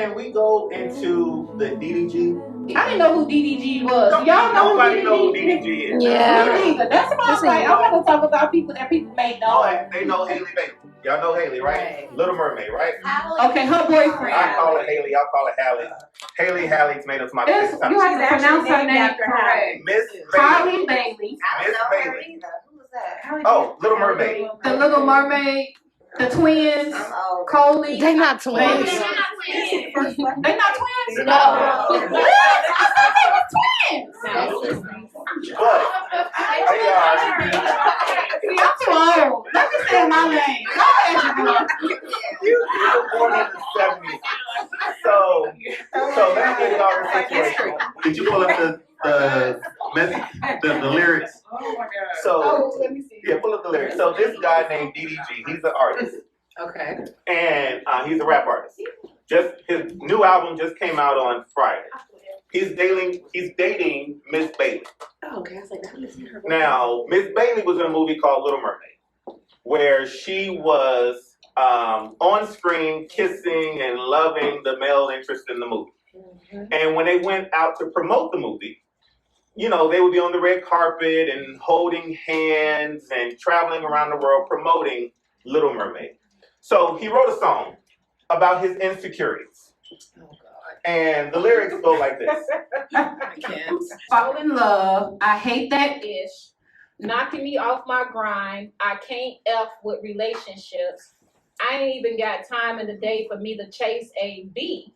Can we go into the DDG? I didn't know who DDG was. Y'all know Nobody who knows who DDG is. Yeah. Me neither. That's why I'm like, I want to talk about people that people may know. But they know Haley Bailey. Y'all know Haley, right? Little Mermaid, right? Okay, her boyfriend. I call her Haley. Y'all call her Haley. Haley tomatoes my You have to pronounce her name correct. Miss Carly Bailey. Miss Bailey. Who was that? Oh, Little Mermaid. The Little Mermaid. The twins. Coley. They're not twins. They're not twins? No. I thought they were twins. But they are. See, I'm too old. Let me say my name. You were born in the 70s. So let me get y'all the situation. Did you pull up the lyrics? Oh my God. So let me see. yeah, pull up the lyrics. So this guy named DDG, he's an artist. Okay. And he's a rap artist. Just his new album just came out on Friday. He's dating Miss Bailey. Oh, okay. I was like, I haven't seen her. Now, Miss Bailey was in a movie called Little Mermaid, where she was on screen kissing and loving the male interest in the movie. Mm-hmm. And when they went out to promote the movie, you know, they would be on the red carpet and holding hands and traveling around the world promoting Little Mermaid. So he wrote a song about his insecurities. Oh, God. And the lyrics go like this. I can't. Fall in love. I hate that ish. Knocking me off my grind. I can't F with relationships. I ain't even got time in the day for me to chase a B.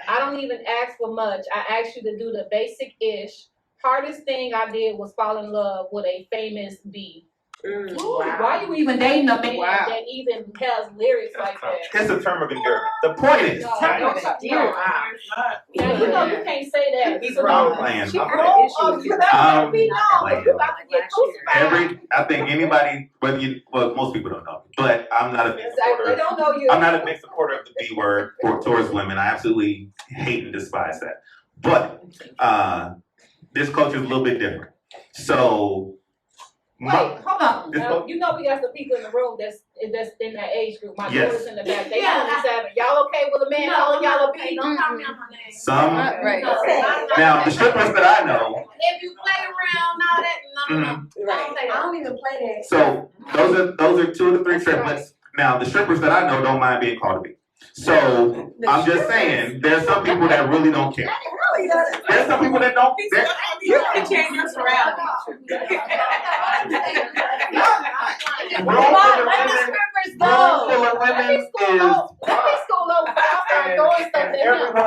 I don't even ask for much. I ask you to do the basic ish. Hardest thing I did was fall in love with a famous B. Wow. Why you even dating a man that even has lyrics like that? It's a term of endearment. The point is, Now, you know you can't say that. He's wrong playing. I think anybody, most people don't know, but I'm not a big supporter. They don't know you. I'm not a big supporter of the B word towards women. I absolutely hate and despise that. But this culture is a little bit different. So. Wait, hold on. You know we got some people in the room that's in that age group. My daughter's in the back. They 27. Y'all okay with a man calling y'all a B? Don't call me on my name. Some. Right. Now, the strippers that I know. If you play around, all that, Right. I don't even play that. So those are 2 of the 3 triplets. Now, the strippers that I know don't mind being called a B. So I'm just saying, there's some people that really don't care. There's some people that don't. You can change your surroundings. Every one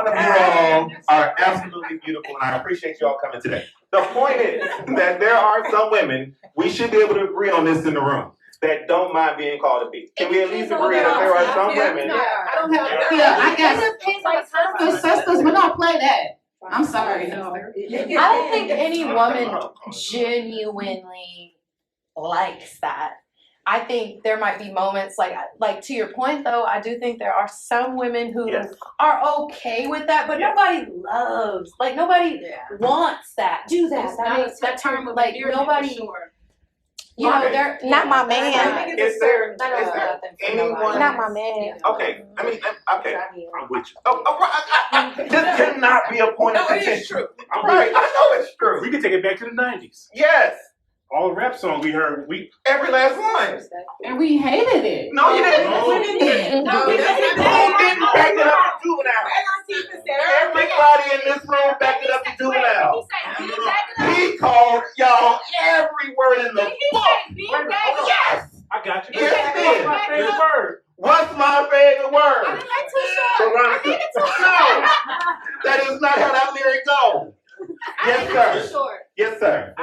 of you all are absolutely beautiful, and I appreciate you all coming today. The point is that there are some women, we should be able to agree on this in the room, that don't mind being called a B. Can we at least agree that there are some women? I don't have. I guess sisters, we don't play that. I'm sorry. I don't think any woman genuinely likes that. I think there might be moments like to your point though, I do think there are some women who are okay with that, but nobody loves, nobody wants that. Do that. That term of nobody. You know, they're not my man. Is there anyone? Not my man. Okay, I mean, okay. I'm with you. This cannot be a point of contention. It's true. I'm right. I know it's true. We can take it back to the 90s. Yes. All the rap songs we heard, every last one. And we hated it. No, you didn't. No, we didn't. No, we didn't back it up to Juvenile. Everybody in this room backed it up to Juvenile. He called y'all every word in the book. Yes. I got you. Yes, What's my favorite word? What's my favorite word? I didn't like too short. Veronica. No, that is not how that lyric goes. Yes, sir. Yes, sir.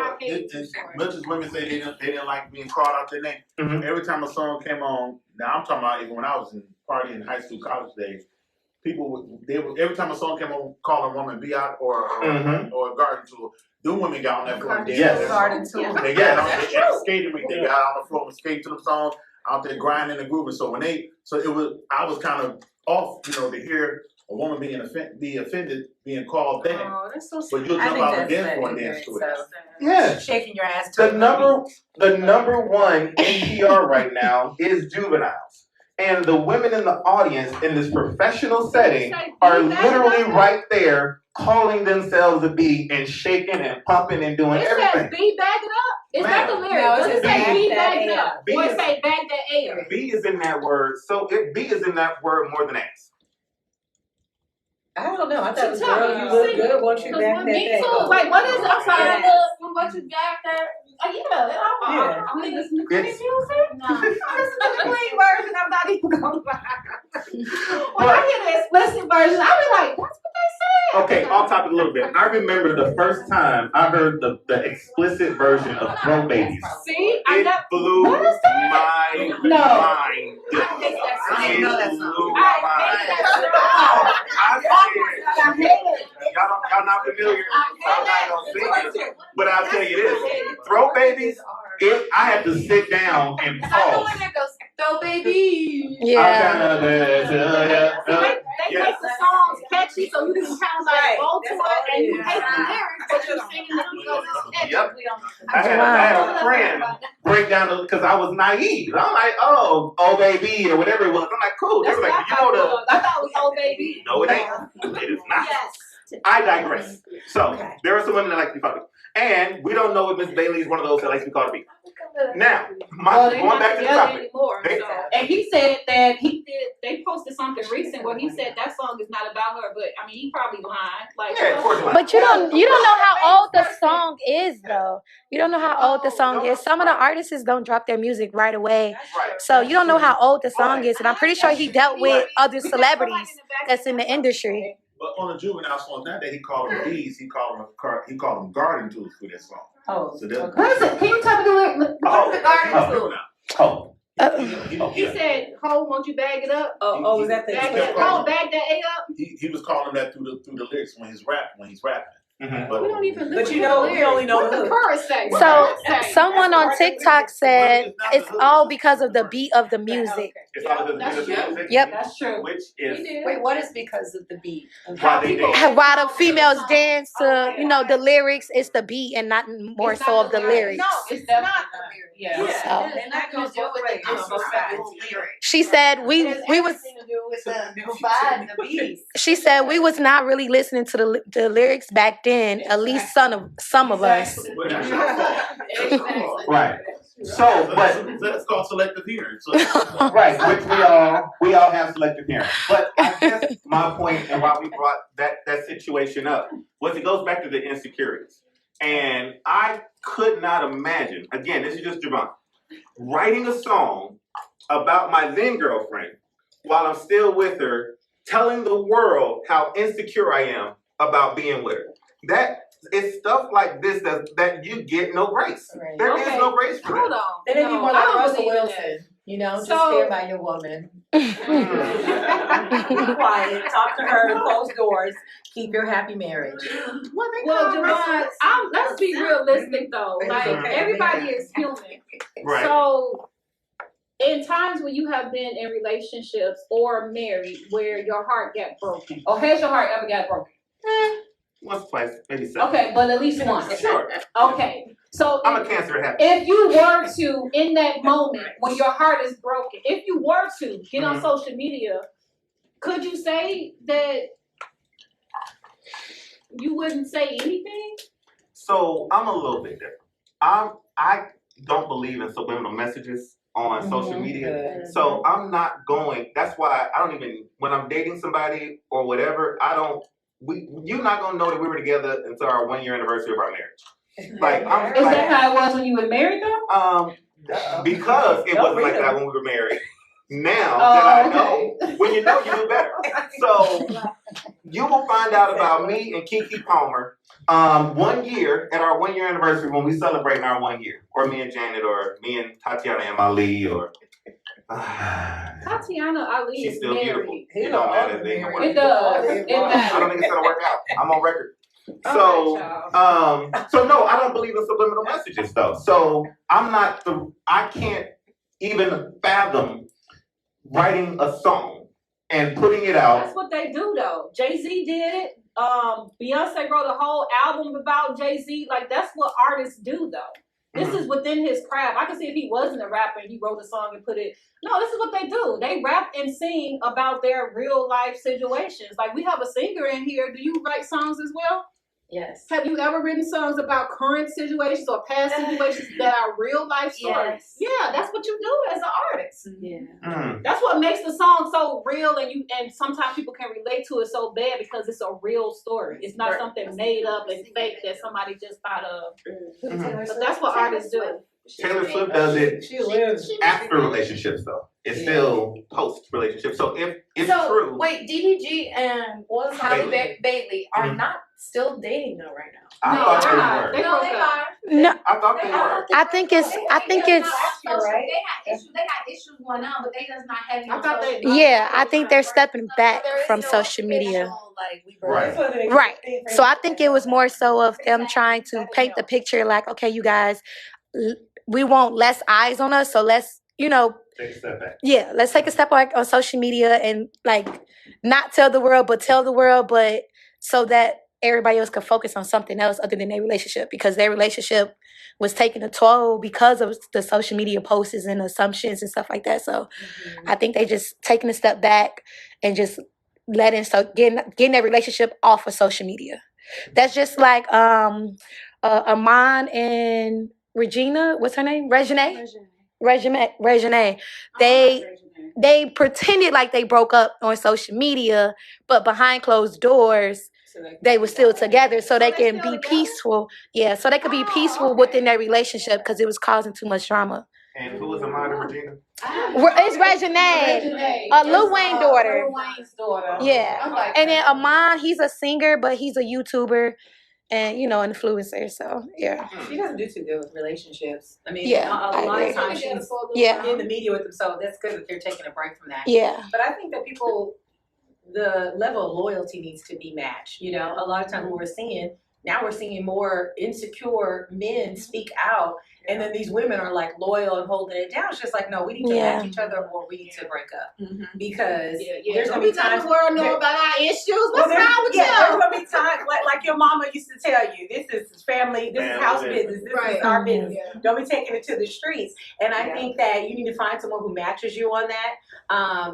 Much as women say they didn't like being called out their name. Mm-hmm. Every time a song came on, now I'm talking about even when I was in partying in high school, college days, every time a song came on, calling a woman Biatch or a garden tool, them women got on that floor and danced. Garden tool. They got on the skating rink. They got on the floor and skating to the song, out there grinding and grooving. So I was kind of off, to hear a woman be offended, being called that. Oh, that's so sweet. But you'll jump out and dance for and dance to it. Yeah. Shaking your ass. The number one NPR right now is Juveniles. And the women in the audience in this professional setting are literally right there calling themselves a bee and shaking and pumping and doing everything. It says B back it up. Is that the lyric? Does it say B back it up? Or it say back that air? B is in that word. So B is in that word more than ass. I don't know. I thought it was Tell me, girl, you you look see? good once you back that Me thing. too. Like, what is it? I'm sorry. From what you got there. I'm listening to clean It's- music. No. I'm listening to the clean version. I'm not even gonna lie. When But- I hear the explicit version, I'll be like, that's what they said. Okay, off topic a little bit. I remember the first time I heard the explicit version of Throw Babies. See? I It never. blew What is that? my No. mind. I hate that song. It I know that blew song. my mind. I said, y'all not familiar. I'm not gonna sing it, but I'll tell you this: Throw Babies. I had to sit down and pause. Throw baby. Yeah. They make the songs catchy so you can kind of like go to it and you hate the lyrics, but you're singing it because it's catchy. Yep. I had a friend break down because I was naive. I'm like, oh baby, or whatever it was. I'm like, cool. They That's were what like, I thought it was. I thought it was Oh Baby. No, it ain't. It is not. Yes. I digress. So there are some women that like to be called a bee, and we don't know if Miss Bailey is one of those that likes to be called a bee. Now, going back to the topic. Anymore, They- so. And he said that they posted something recent where he said that song is not about her, but I mean he probably lying. Like, Yeah, of course. But you don't know how old the song is though. You don't know how old the song is. Some of the artists don't drop their music right away. Right. So you don't know how old the song is. And I'm pretty sure he dealt with other celebrities that's in the industry. But on the juvenile songs nowadays, he called them bees. He called them garden tools for that song. Oh, So that's What is it? Can you tell me the lyric? What is the garden tool? Oh. he said, "Ho, won't you bag it up? oh, was that the Bag Yeah. bag that A up." He was calling that through the lyrics when he's rapping. Mhm. But We don't even. But you know, we only know what the the hook. chorus say. So Say. someone on TikTok said it's all because of the beat of the music. It's all because That's of the true. music. Yep. That's true. Which He is did. Wait, what is because of the beat? why they did. While the females dance to, the lyrics, it's the beat and not more It's so not of the the lyrics. No, it's not the lyrics. Yeah. So And that goes both ways. she said we was to do with the provide the beats. she said we was not really listening to the lyrics back then. At least some of us. But that's your fault. Right. So, but That's called selective hearing. So right, which we all have selective hearing. But I guess my point and why we brought that situation up was it goes back to the insecurities. And I could not imagine, again, this is just Javon, writing a song about my then girlfriend while I'm still with her, telling the world how insecure I am about being with her. That it's stuff like this that you get no grace. Right. There is no grace for Hold that. on. Then it'd be more I like don't Russell believe in Wilson. You know, just So- stand by your woman. Mm. Be quiet. Talk to her in closed doors. Keep your happy marriage. Well, Javon, let's be realistic though. Like everybody is human. Right. So, in times when you have been in relationships or married where your heart got broken, or has your heart ever got broken? Once, twice, maybe seven. Okay, but at least once. Sure. Okay, so I'm a Cancer. It happens. if you were to, in that moment when your heart is broken, if you were to get on social media, could you say that you wouldn't say anything? So I'm a little bit different. I don't believe in subliminal messages on social media. So I'm not going. That's why I don't even when I'm dating somebody or whatever. You're not gonna know that we were together until our 1 year anniversary of our marriage. Like I'm Is like, that how it was when you were married though? because it wasn't like that when we were married. Now Oh, that I know, when you know, you do better. So you will find out about me and Kiki Palmer 1 year at our 1 year anniversary when we celebrate our 1 year, or me and Janet, or me and Tatiana and Ali, or Tatiana Ali she's is still beautiful. married. It don't matter if they can work. It does. It I don't does. think it's gonna work out. I'm on record. All So, right, so no, I don't believe in subliminal messages though. So I can't even fathom writing a song and putting it out. That's what they do though. Jay-Z did it. Beyonce wrote a whole album about Jay-Z. Like that's what artists do though. This is within his craft. I can see if he wasn't a rapper and he wrote a song and put it. No, this is what they do. They rap and sing about their real life situations. Like, we have a singer in here. Do you write songs as well? Yes. Have you ever written songs about current situations or past situations that are real life stories? Yes. Yeah, that's what you do as an artist. Yeah. That's what makes the song so real, and sometimes people can relate to it so bad because it's a real story. It's not something made up and fake that somebody just thought of. But that's what artists do. Taylor Swift does it She lives after relationships, though. It's still post relationship. So if it's true. Wait, DDG and Halle Bailey are not still dating though right now. I thought they were. They broke up. No, I thought they were. I think it's. They had issues going on, but they just not having. I thought they. Yeah, I think they're stepping back from social media. Right. Right. So I think it was more so of them trying to paint the picture like, okay, you guys, we want less eyes on us, so let's, Take a step back. yeah, let's take a step back on social media and like not tell the world, but tell the world, but so that everybody else could focus on something else other than their relationship, because their relationship was taking a toll because of the social media posts and assumptions and stuff like that. So I think they just taking a step back and just getting their relationship off of social media. That's just like Amon and Regina, what's her name? Regine. They pretended like they broke up on social media, but behind closed doors, they were still together so they can be peaceful. Yeah, so they could be peaceful within their relationship because it was causing too much drama. And who was Amon and Regina? It's Regine, Lil Wayne's daughter. Lil Wayne's daughter. Yeah, and then Amon, he's a singer, but he's a YouTuber and, influencer. So, yeah. She doesn't do too good with relationships. I mean, Yeah, a I lot agree. of times she's in the media with them, so that's good that they're taking a break from that. Yeah. But I think that the level of loyalty needs to be matched. A lot of times what we're seeing more insecure men speak out, and then these women are like loyal and holding it down. It's just like, no, we need to match each other, or we need to break up because there's gonna be times the world know about our issues. What's there's wrong with you? gonna be times like your mama used to tell you, this is family, this is house business, this is our business. Yeah. Don't be taking it to the streets. And I think that you need to find someone who matches you on that.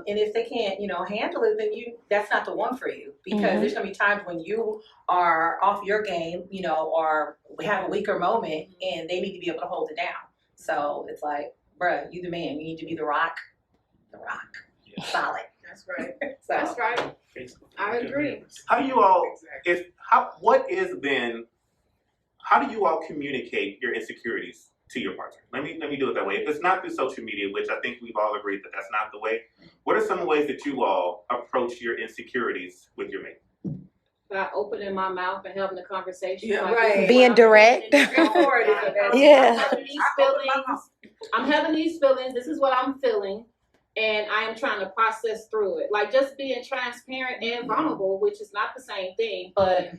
And if they can't, handle it, then that's not the one for you, because there's gonna be times when you are off your game, or we have a weaker moment, and they need to be able to hold it down. So it's like, bruh, you the man. You need to be the rock. Solid. That's right. That's right. I agree. How do you all how do you all communicate your insecurities to your partner? Let me do it that way. If it's not through social media, which I think we've all agreed that that's not the way, what are some ways that you all approach your insecurities with your mate? By opening my mouth and having a conversation. Yeah, like, right. this is Being what direct. I'm feeling. Yeah. I'm having these feelings. This is what I'm feeling. And I am trying to process through it. Like, just being transparent and vulnerable, which is not the same thing, but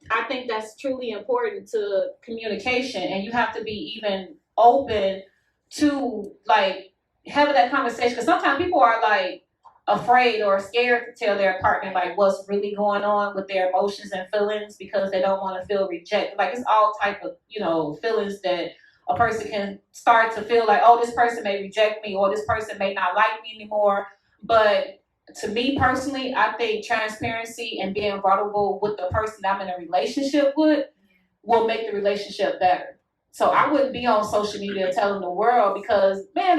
I think that's truly important to communication. And you have to be even open to, like, having that conversation. Because sometimes people are, like, afraid or scared to tell their partner, like, what's really going on with their emotions and feelings, because they don't want to feel rejected. Like, it's all type of, feelings that a person can start to feel like, oh, this person may reject me, or this person may not like me anymore. But to me personally, I think transparency and being vulnerable with the person I'm in a relationship with will make the relationship better. So I wouldn't be on social media telling the world, because, man,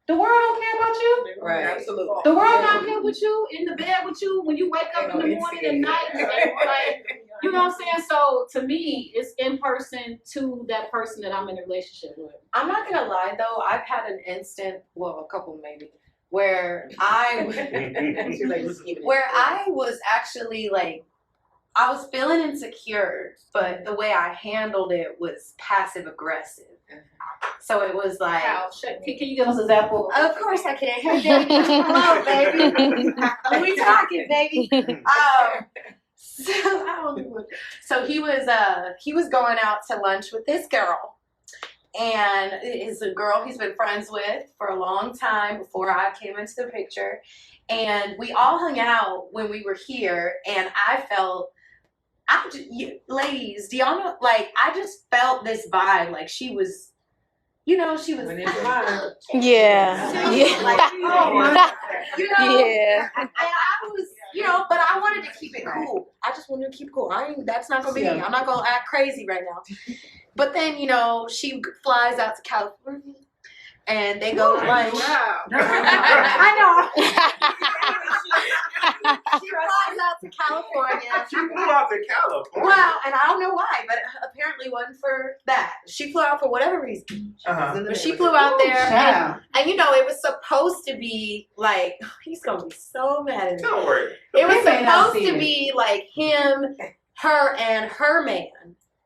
the world don't care about you. Right. Absolutely. The world not here with you, in the bed with you, when you wake up in the morning and night. Like, you know what I'm saying? So to me, it's in person to that person that I'm in a relationship with. I'm not gonna lie though, I've had an instant, a couple maybe, where I was actually like, I was feeling insecure, but the way I handled it was passive aggressive. So it was like, Can you give us an example? Of course I can. Hey, baby. Hello, baby. We talking, baby. So he was going out to lunch with this girl, and it's a girl he's been friends with for a long time before I came into the picture, and we all hung out when we were here, and I ladies, do y'all know? Like, I just felt this vibe. Like she was, she was. Yeah. Like, oh my, Yeah. And I was, but I wanted to keep it cool. I just wanted to keep it cool. That's not gonna be me. I'm not gonna act crazy right now. But then, she flies out to California, and they go to lunch. I know. She flies out to California. She flew out to California. Well, and I don't know why, but apparently wasn't for that. She flew out for whatever reason. But she flew out there, and it was supposed to be like, he's gonna be so mad at me. Don't worry. It was supposed to be like him, her, and her man.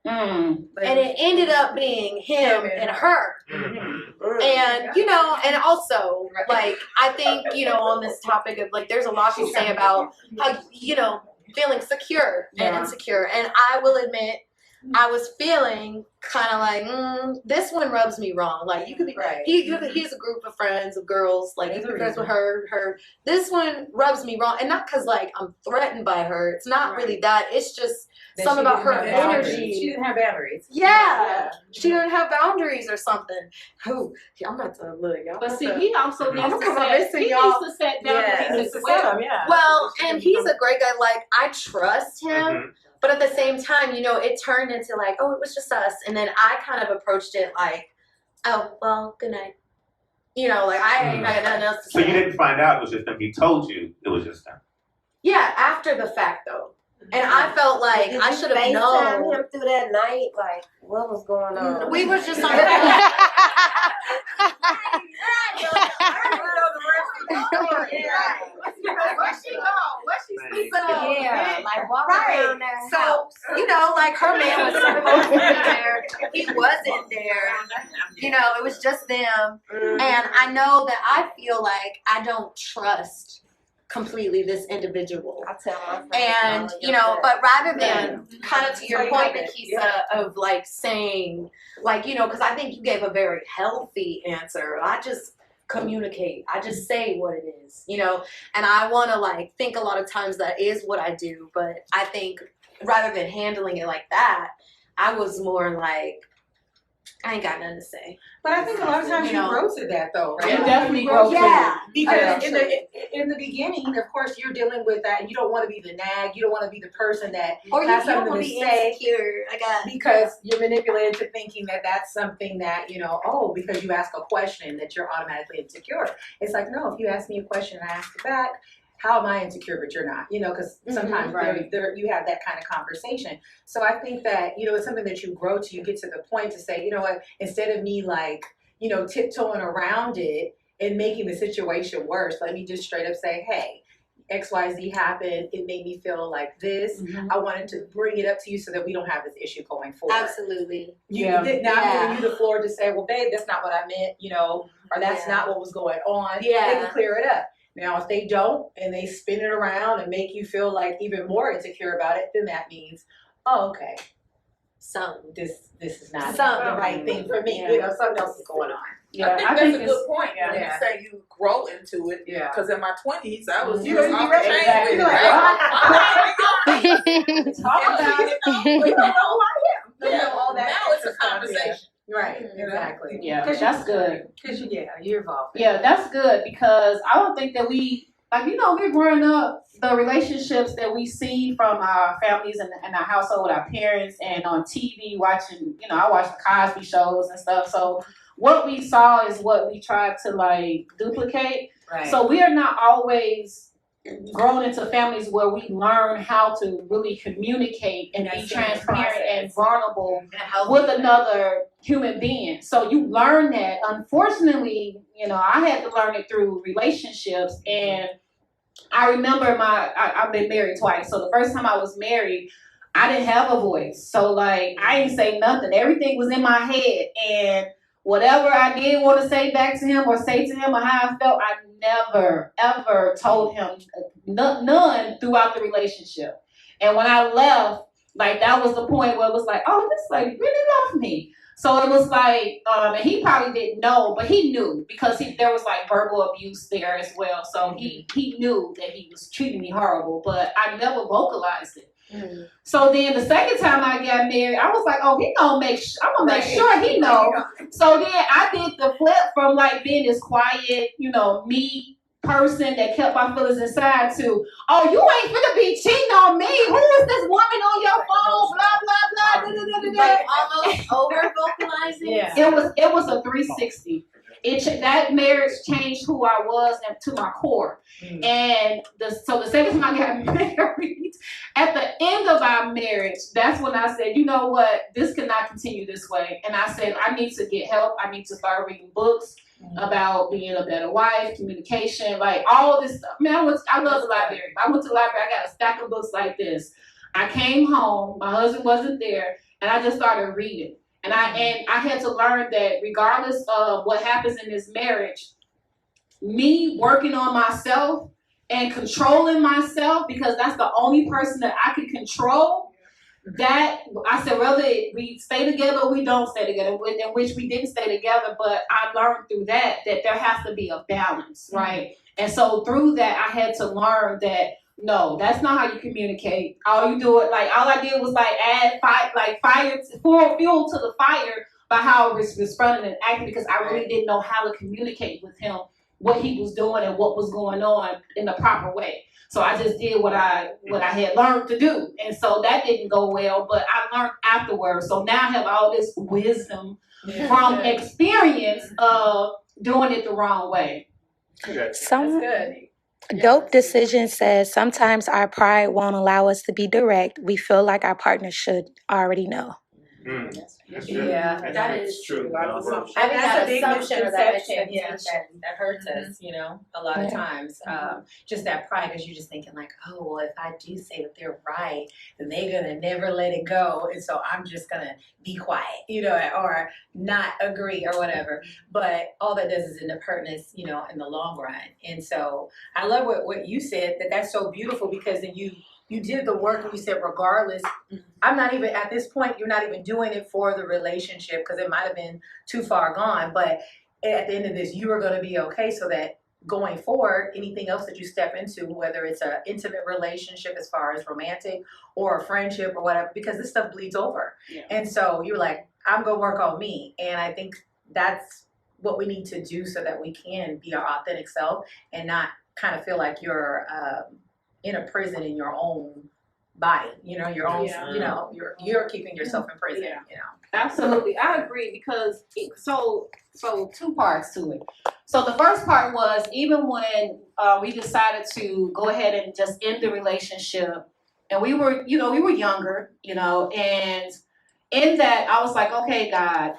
And it ended up being him and her. And, and also, like, I think, on this topic of, like, there's a lot to say about how, feeling secure and insecure. And I will admit, I was feeling kind of like, this one rubs me wrong. Like, you could be, he's a group of friends, of girls, like, you could be friends with her. This one rubs me wrong. And not because, like, I'm threatened by her. It's not really that. It's just something about her energy. She didn't have boundaries. Yeah. She didn't have boundaries or something. Oh, I'm about to look, y'all. But see, he also needs to set boundaries Yes. as well. Well, and he's a great guy. Like, I trust him. But at the same time, it turned into like, oh, it was just us. And then I kind of approached it like, oh, well, good night. Like, I ain't got nothing else to say. So you didn't find out it was just him. He told you it was just him. Yeah, after the fact, though. And I felt like I should have known. him through that night? Like, what was going on? We were just on Yeah, like walking around that So, house. like her man was supposed to be there. He wasn't there. It was just them. And I know that I feel like I don't trust completely this individual. I tell my friends. And, but rather than kind of to your point, Nikisa, of like saying, like, because I think you gave a very healthy answer. I just communicate. I just say what it is, and I want to like think a lot of times that is what I do. But I think rather than handling it like that, I was more like, I ain't got nothing to say. But I think a lot of times you grow to that, though, right? You definitely grow to it. Because in the beginning, of course, you're dealing with that, and you don't want to be the nag. You don't want to be the person that Or you has don't something want to to be say. insecure. Because you're manipulated to thinking that that's something that, because you ask a question that you're automatically insecure. It's like, no, if you ask me a question and I ask it back, how am I insecure but you're not? Because sometimes you have that kind of conversation. So I think that, it's something that you grow to. You get to the point to say, you know what, instead of me like, tiptoeing around it and making the situation worse, let me just straight up say, hey, XYZ happened. It made me feel like this. I wanted to bring it up to you so that we don't have this issue going forward. Absolutely. Now I'm giving you the floor to say, well, babe, that's not what I meant, or that's not what was going on. Yeah. They can clear it up. Now, if they don't and they spin it around and make you feel like even more insecure about it, then that means, oh, okay, this is not the right thing for me. Something else is going on. Yeah, I think that's a good point. Yeah. When you say you grow into it, because in my 20s I was You just know, off you the chain ready? with it, You're like, right? Talk about it. You don't know who I am. Yeah, All that now it's a extra stuff, conversation. Right, exactly. Yeah, that's good. Because you're involved. Yeah, that's good because I don't think that we, we're growing up, the relationships that we see from our families and our household with our parents and on TV watching, I watch the Cosby shows and stuff. So what we saw is what we tried to like duplicate. Right. So we are not always grown into families where we learn how to really communicate and be transparent and vulnerable with another human being. So you learn that. Unfortunately, I had to learn it through relationships. And I remember I've been married twice. So the first time I was married, I didn't have a voice. So like I didn't say nothing. Everything was in my head. And whatever I did want to say back to him or say to him or how I felt, I never, ever told him none throughout the relationship. And when I left, like that was the point where it was like, oh, this lady really loved me. So it was like, and he probably didn't know, but he knew because there was like verbal abuse there as well. So he knew that he was treating me horrible, but I never vocalized it. So then the second time I got married, I was like, oh, he gonna I'm gonna make sure he know. So then I did the flip from like being this quiet, me person that kept my feelings inside to, oh, you ain't gonna be cheating on me. Who is this woman on your phone? Blah, blah, blah. Like almost over vocalizing. Yeah. It was a 360. That marriage changed who I was and to my core. And so the second time I got married, at the end of our marriage, that's when I said, you know what, this cannot continue this way. And I said, I need to get help. I need to start reading books about being a better wife, communication, like all of this stuff. Man, I love the library. I went to the library, I got a stack of books like this. I came home, my husband wasn't there, and I just started reading. And I had to learn that regardless of what happens in this marriage, me working on myself and controlling myself, because that's the only person that I can control, that I said, whether we stay together or we don't stay together, in which we didn't stay together, but I learned through that there has to be a balance, right? And so through that, I had to learn that no, that's not how you communicate. All you do it, like all I did was like add fire, pour fuel to the fire by how I was responding and acting, because I really didn't know how to communicate with him what he was doing and what was going on in the proper way. So I just did what I had learned to do. And so that didn't go well, but I learned afterwards. So now I have all this wisdom from experience of doing it the wrong way. That's good. Dope Decision says sometimes our pride won't allow us to be direct. We feel like our partner should already know. Yeah, that is true. I think that's a big misconception. That hurts us, a lot of times. Just that pride, because you're just thinking like, oh, well, if I do say that they're right, then they're gonna never let it go, and so I'm just gonna be quiet, or not agree or whatever. But all that does is end up hurting us, in the long run. And so I love what you said. That's so beautiful, because then you did the work and you said, regardless, I'm not even at this point, you're not even doing it for the relationship, because it might have been too far gone. But at the end of this, you are going to be okay, so that going forward, anything else that you step into, whether it's an intimate relationship as far as romantic or a friendship or whatever, because this stuff bleeds over. Yeah. And so you're like, I'm going to work on me. And I think that's what we need to do so that we can be our authentic self and not kind of feel like you're in a prison in your own body, your own, you're keeping yourself in prison, Absolutely. I agree, because so two parts to it. So the first part was, even when we decided to go ahead and just end the relationship, and we were younger, and in that I was like, okay, God,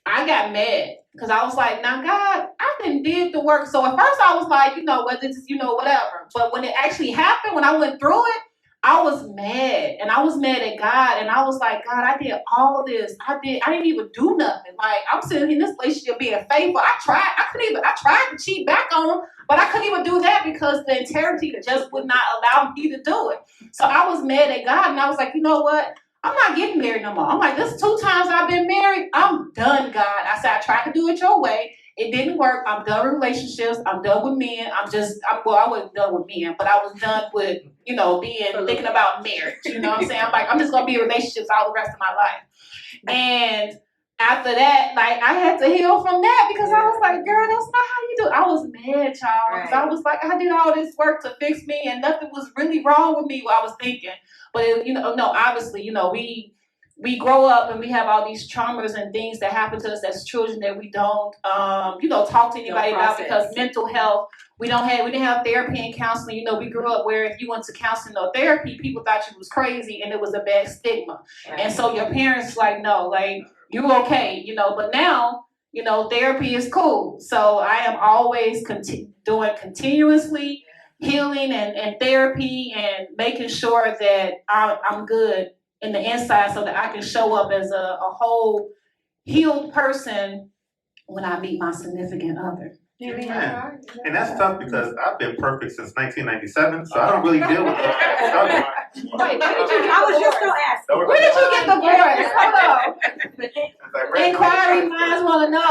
I got mad, because I was like, now God, I did the work. So at first I was like, whether it's, whatever. But when it actually happened, when I went through it, I was mad, and I was mad at God, and I was like, God, I did all this. I didn't even do nothing. Like, I'm sitting in this relationship being faithful. I tried to cheat back on him, but I couldn't even do that because the integrity just would not allow me to do it. So I was mad at God, and I was like, you know what? I'm not getting married no more. I'm like, this 2 times I've been married. I'm done, God. I said, I tried to do it your way. It didn't work. I'm done with relationships. I'm done with men. I wasn't done with men, but I was done with, thinking about marriage. You know what I'm saying? I'm like, I'm just going to be in relationships all the rest of my life. And after that, like, I had to heal from that, because I was like, girl, that's not how you do it. I was mad, y'all. Because I was like, I did all this work to fix me, and nothing was really wrong with me, what I was thinking. But, obviously, we grow up and we have all these traumas and things that happen to us as children that we don't, talk to anybody about, because mental health, we didn't have therapy and counseling. We grew up where if you went to counseling or therapy, people thought you was crazy, and it was a bad stigma. Right. And so your parents like, no, like, you're okay, but now, therapy is cool. So I am always doing continuously healing and therapy, and making sure that I'm good in the inside, so that I can show up as a whole healed person when I meet my significant other. Amen. And that's tough, because I've been perfect since 1997, so I don't really deal with that. I was just going to ask. Where did you get the voice? Hold on. Inquiry minds want to know.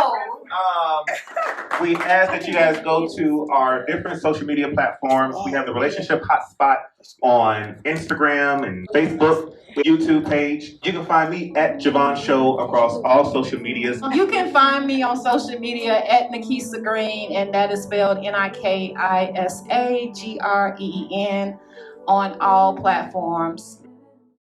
we ask that you guys go to our different social media platforms. We have the Relationship Hotspot on Instagram and Facebook, YouTube page. You can find me at Javon Show across all social medias. You can find me on social media at Nikisa Green, and that is spelled Nikisa Green on all platforms.